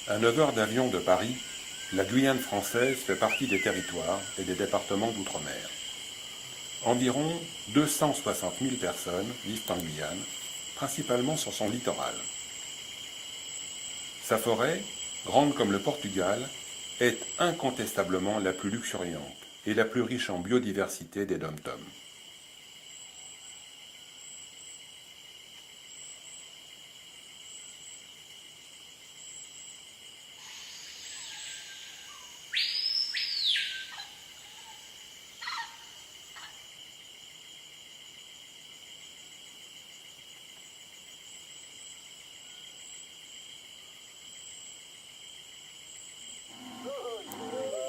À 9 heures d'avion de Paris, la Guyane française fait partie des territoires et des départements d'outre-mer. Environ 260 000 personnes vivent en Guyane, principalement sur son littoral. Sa forêt, grande comme le Portugal, est incontestablement la plus luxuriante et la plus riche en biodiversité des DOM-TOM.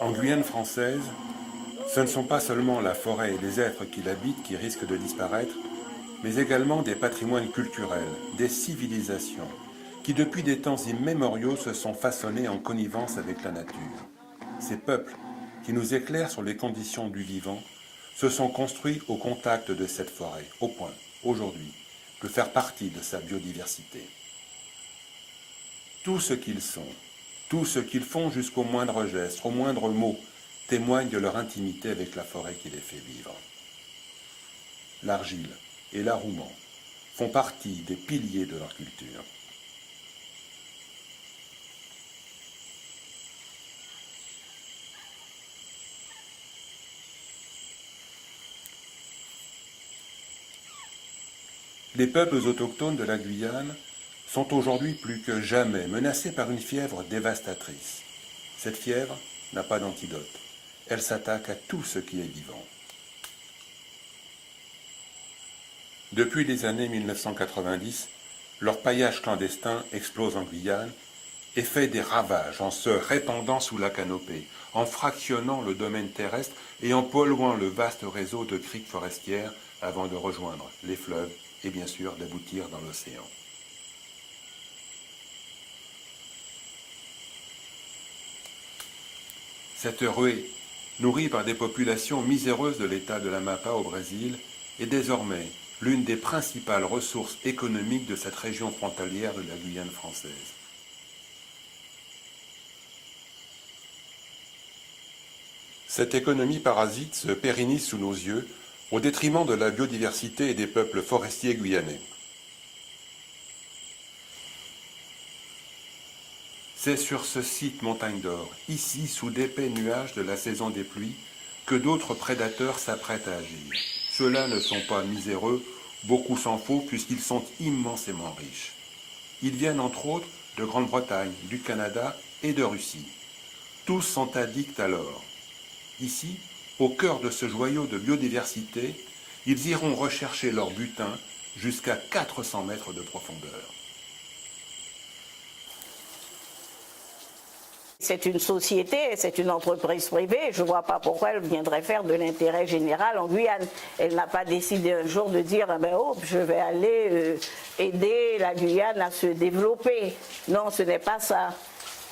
En Guyane française, ce ne sont pas seulement la forêt et les êtres qui l'habitent qui risquent de disparaître, mais également des patrimoines culturels, des civilisations, qui depuis des temps immémoriaux se sont façonnés en connivence avec la nature. Ces peuples, qui nous éclairent sur les conditions du vivant, se sont construits au contact de cette forêt, au point, aujourd'hui, de faire partie de sa biodiversité. Tout ce qu'ils sont, tout ce qu'ils font jusqu'au moindre geste, au moindre mot, témoigne de leur intimité avec la forêt qui les fait vivre. L'argile et l'arrouement font partie des piliers de leur culture. Les peuples autochtones de la Guyane sont aujourd'hui plus que jamais menacés par une fièvre dévastatrice. Cette fièvre n'a pas d'antidote. Elle s'attaque à tout ce qui est vivant. Depuis les années 1990, l'orpaillage clandestin explose en Guyane et fait des ravages en se répandant sous la canopée, en fractionnant le domaine terrestre et en polluant le vaste réseau de criques forestières avant de rejoindre les fleuves et bien sûr d'aboutir dans l'océan. Cette ruée, nourrie par des populations miséreuses de l'État de l'Amapá au Brésil, est désormais l'une des principales ressources économiques de cette région frontalière de la Guyane française. Cette économie parasite se pérennise sous nos yeux au détriment de la biodiversité et des peuples forestiers guyanais. C'est sur ce site Montagne d'Or, ici sous d'épais nuages de la saison des pluies, que d'autres prédateurs s'apprêtent à agir. Ceux-là ne sont pas miséreux, beaucoup s'en faut puisqu'ils sont immensément riches. Ils viennent entre autres de Grande-Bretagne, du Canada et de Russie. Tous sont addicts à l'or. Ici, au cœur de ce joyau de biodiversité, ils iront rechercher leur butin jusqu'à 400 mètres de profondeur. C'est une société, c'est une entreprise privée. Je ne vois pas pourquoi elle viendrait faire de l'intérêt général en Guyane. Elle n'a pas décidé un jour de dire ah ben, oh, je vais aller aider la Guyane à se développer. Non, ce n'est pas ça.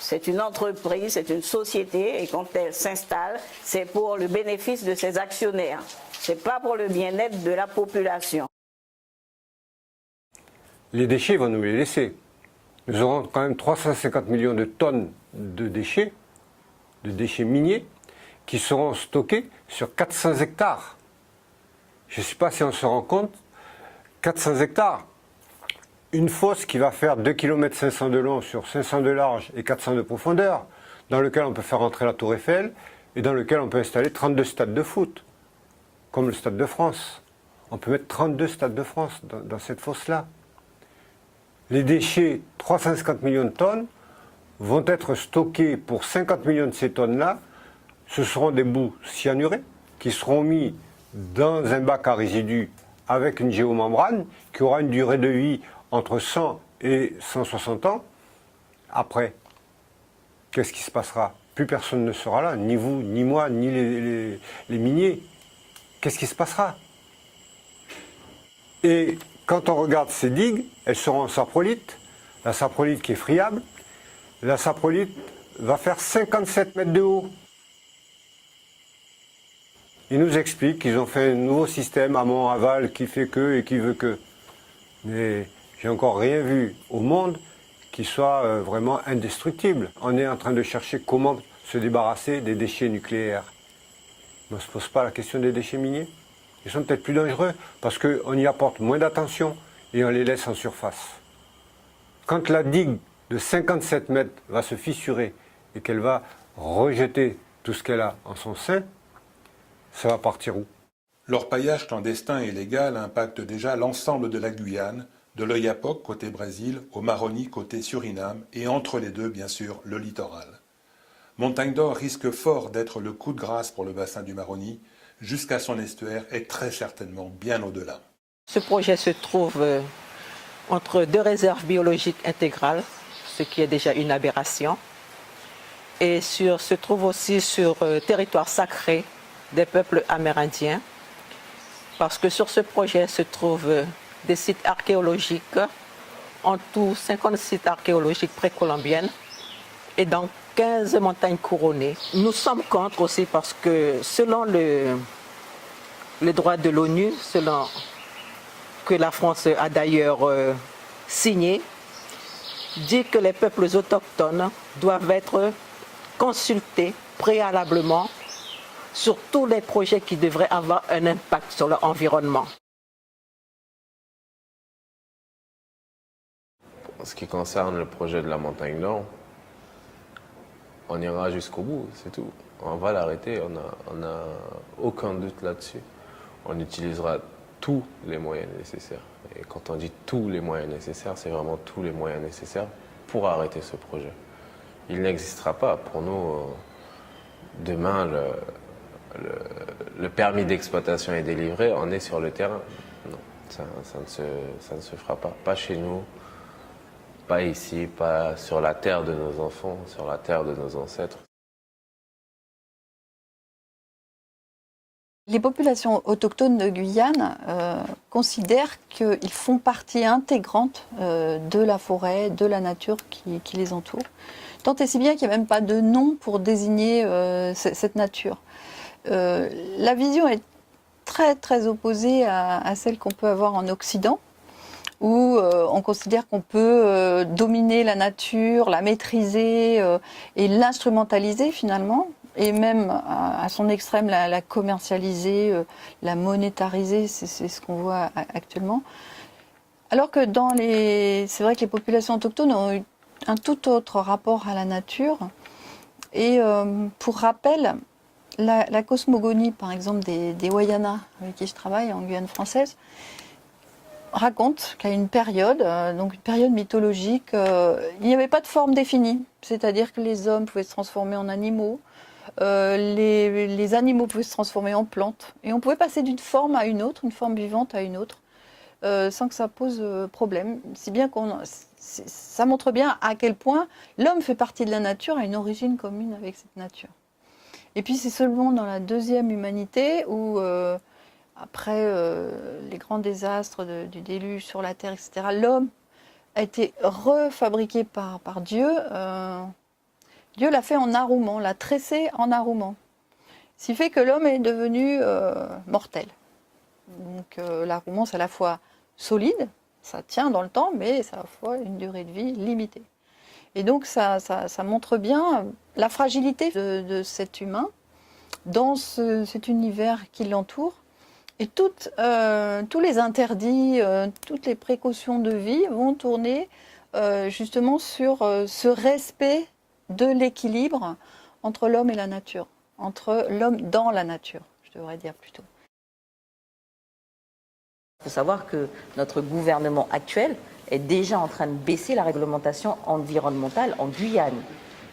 C'est une entreprise, c'est une société et quand elle s'installe, c'est pour le bénéfice de ses actionnaires. Ce n'est pas pour le bien-être de la population. Les déchets vont nous les laisser. Nous aurons quand même 350 millions de tonnes de déchets miniers, qui seront stockés sur 400 hectares. Je ne sais pas si on se rend compte, 400 hectares. Une fosse qui va faire 2,5 km de long sur 500 de large et 400 de profondeur, dans lequel on peut faire entrer la Tour Eiffel et dans lequel on peut installer 32 stades de foot, comme le Stade de France. On peut mettre 32 stades de France dans cette fosse-là. Les déchets, 350 millions de tonnes, vont être stockés pour 50 millions de ces tonnes-là. Ce seront des bouts cyanurés qui seront mis dans un bac à résidus avec une géomembrane qui aura une durée de vie entre 100 et 160 ans. Après, qu'est-ce qui se passera? Plus personne ne sera là, ni vous, ni moi, ni les miniers. Qu'est-ce qui se passera? Et quand on regarde ces digues, elles seront en saprolite, la saprolite qui est friable. La saprolite va faire 57 mètres de haut. Ils nous expliquent qu'ils ont fait un nouveau système amont-aval qui fait que et qui veut que. Mais j'ai encore rien vu au monde qui soit vraiment indestructible. On est en train de chercher comment se débarrasser des déchets nucléaires. Mais on ne se pose pas la question des déchets miniers. Ils sont peut-être plus dangereux parce qu'on y apporte moins d'attention et on les laisse en surface. Quand la digue de 57 mètres va se fissurer et qu'elle va rejeter tout ce qu'elle a en son sein, ça va partir où? L'orpaillage clandestin et légal impacte déjà l'ensemble de la Guyane, de l'Oyapock côté Brésil au Maroni côté Suriname et entre les deux bien sûr le littoral. Montagne d'Or risque fort d'être le coup de grâce pour le bassin du Maroni jusqu'à son estuaire et très certainement bien au-delà. Ce projet se trouve entre deux réserves biologiques intégrales, ce qui est déjà une aberration, et se trouve aussi sur territoire sacré des peuples amérindiens, parce que sur ce projet se trouvent des sites archéologiques, en tout 50 sites archéologiques précolombiennes, et dans 15 montagnes couronnées. Nous sommes contre aussi parce que selon le droit de l'ONU, selon que la France a d'ailleurs signé, dit que les peuples autochtones doivent être consultés préalablement sur tous les projets qui devraient avoir un impact sur l'environnement. En ce qui concerne le projet de la Montagne d'Or, on ira jusqu'au bout, c'est tout. On va l'arrêter, on n'a aucun doute là-dessus. On utilisera tous les moyens nécessaires. Et quand on dit tous les moyens nécessaires, c'est vraiment tous les moyens nécessaires pour arrêter ce projet. Il n'existera pas. Pour nous, demain, le permis d'exploitation est délivré, on est sur le terrain. Non, ça ne se fera pas. Pas chez nous, pas ici, pas sur la terre de nos enfants, sur la terre de nos ancêtres. Les populations autochtones de Guyane considèrent qu'ils font partie intégrante de la forêt, de la nature qui les entoure. Tant et si bien qu'il n'y a même pas de nom pour désigner cette nature. La vision est très très opposée à celle qu'on peut avoir en Occident, où on considère qu'on peut dominer la nature, la maîtriser et l'instrumentaliser finalement, et même à son extrême la commercialiser, la monétariser, c'est ce qu'on voit actuellement. Alors que c'est vrai que les populations autochtones ont eu un tout autre rapport à la nature. Et pour rappel, la cosmogonie, par exemple, des Wayana, avec qui je travaille en Guyane française, raconte qu'à une période, donc une période mythologique, il n'y avait pas de forme définie. C'est-à-dire que les hommes pouvaient se transformer en animaux, les animaux pouvaient se transformer en plantes, et on pouvait passer d'une forme à une autre, une forme vivante à une autre, sans que ça pose problème. Si bien ça montre bien à quel point l'homme fait partie de la nature, a une origine commune avec cette nature. Et puis c'est seulement dans la deuxième humanité où, après les grands désastres du déluge sur la terre, etc., l'homme a été refabriqué par Dieu. Dieu l'a fait en arroumant, l'a tressé en arroumant. Ce qui fait que l'homme est devenu mortel. Donc l'arroumant, c'est à la fois solide, ça tient dans le temps, mais c'est à la fois une durée de vie limitée. Et donc ça montre bien la fragilité de cet humain dans cet univers qui l'entoure. Et tous les interdits, toutes les précautions de vie vont tourner justement sur ce respect de l'équilibre entre l'homme et la nature, entre l'homme dans la nature, je devrais dire plutôt. Il faut savoir que notre gouvernement actuel est déjà en train de baisser la réglementation environnementale en Guyane.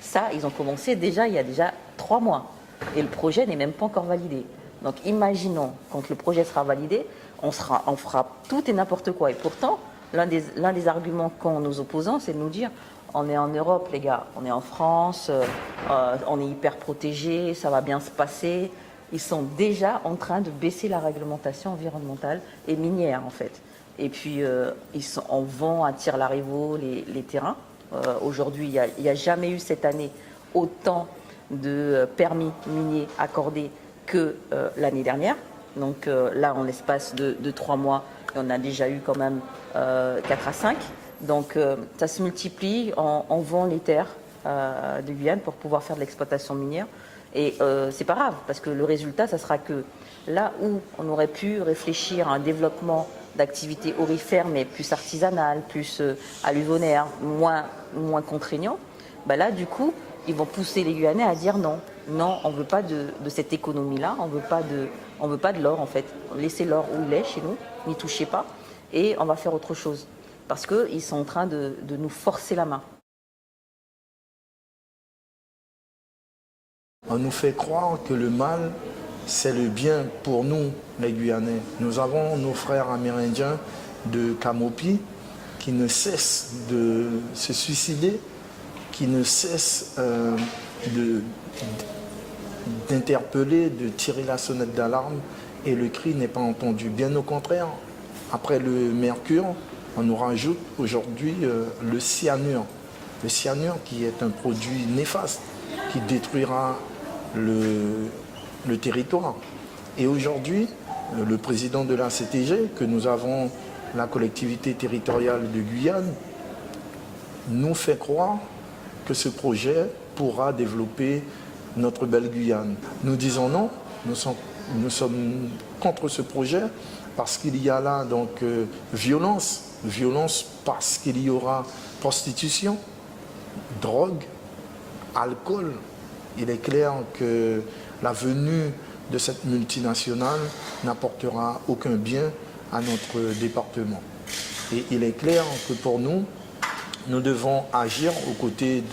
Ça, ils ont commencé déjà il y a déjà 3 mois. Et le projet n'est même pas encore validé. Donc imaginons, quand le projet sera validé, on fera tout et n'importe quoi. Et pourtant, l'un des arguments qu'ont nos opposants, c'est de nous dire on est en Europe, les gars, on est en France, on est hyper protégés, ça va bien se passer. Ils sont déjà en train de baisser la réglementation environnementale et minière, en fait. Et puis, on vend à tire-larigot les terrains. Aujourd'hui, il n'y a jamais eu cette année autant de permis miniers accordés que l'année dernière. Donc là, en l'espace de 3 mois, on a déjà eu quand même 4 à 5. Donc ça se multiplie, on vend les terres de Guyane pour pouvoir faire de l'exploitation minière. Et c'est pas grave, parce que le résultat, ça sera que là où on aurait pu réfléchir à un développement d'activités aurifères, mais plus artisanales, plus alluvionnaires, moins contraignant, bah là, du coup, ils vont pousser les Guyanais à dire non. Non, on ne veut pas de cette économie-là, on veut pas de l'or, en fait. Laissez l'or où il est, chez nous, n'y touchez pas, et on va faire autre chose. Parce qu'ils sont en train de nous forcer la main. On nous fait croire que le mal, c'est le bien pour nous, les Guyanais. Nous avons nos frères amérindiens de Camopi qui ne cessent de se suicider, qui ne cessent d'interpeller, de tirer la sonnette d'alarme, et le cri n'est pas entendu. Bien au contraire, après le mercure, on nous rajoute aujourd'hui le cyanure. Le cyanure qui est un produit néfaste, qui détruira le territoire. Et aujourd'hui, le président de la CTG, que nous avons, la collectivité territoriale de Guyane, nous fait croire que ce projet pourra développer notre belle Guyane. Nous disons non, nous sommes contre ce projet parce qu'il y a là donc violence parce qu'il y aura prostitution, drogue, alcool. Il est clair que la venue de cette multinationale n'apportera aucun bien à notre département. Et il est clair que pour nous, nous devons agir aux côtés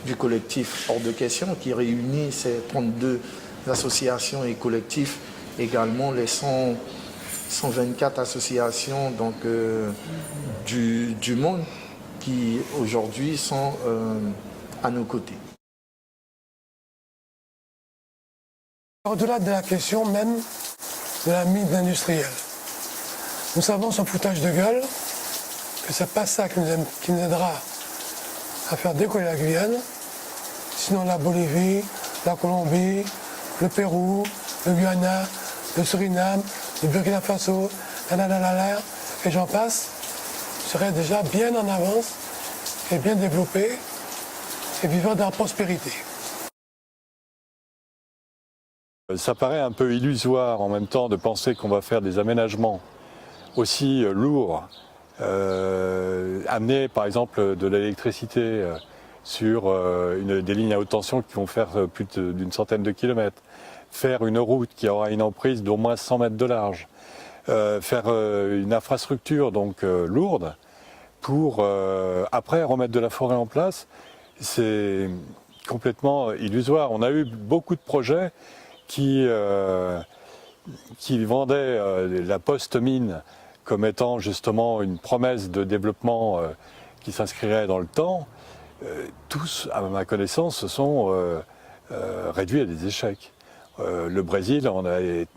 du collectif Hors de Question qui réunit ces 32 associations et collectifs, également les 124 associations donc, du monde qui aujourd'hui sont à nos côtés. Au-delà de la question même de la mine industrielle, nous savons sans foutage de gueule que ce n'est pas ça qui nous aidera à faire décoller la Guyane, sinon la Bolivie, la Colombie, le Pérou, le Guyana, le Suriname, le Burkina Faso, et j'en passe, seraient déjà bien en avance et bien développés et vivant dans la prospérité. Ça paraît un peu illusoire en même temps de penser qu'on va faire des aménagements aussi lourds, amener par exemple de l'électricité sur des lignes à haute tension qui vont faire plus d'une centaine de kilomètres, faire une route qui aura une emprise d'au moins 100 mètres de large, faire une infrastructure donc lourde pour après remettre de la forêt en place, c'est complètement illusoire. On a eu beaucoup de projets qui vendait la post-mine comme étant justement une promesse de développement qui s'inscrirait dans le temps, tous, à ma connaissance, se sont réduits à des échecs. Le Brésil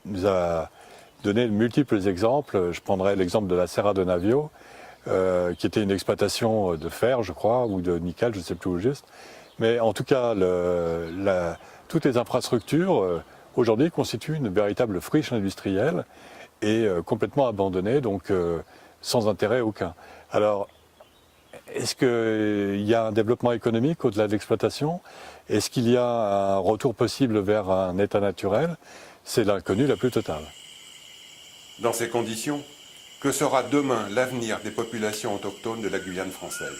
nous a donné de multiples exemples. Je prendrai l'exemple de la Serra do Navio, qui était une exploitation de fer, je crois, ou de nickel, je ne sais plus où juste. Mais en tout cas, toutes les infrastructures aujourd'hui constituent une véritable friche industrielle et complètement abandonnée, donc sans intérêt aucun. Alors, est-ce qu'il y a un développement économique au-delà de l'exploitation? Est-ce qu'il y a un retour possible vers un état naturel? C'est l'inconnu la plus totale. Dans ces conditions, que sera demain l'avenir des populations autochtones de la Guyane française ?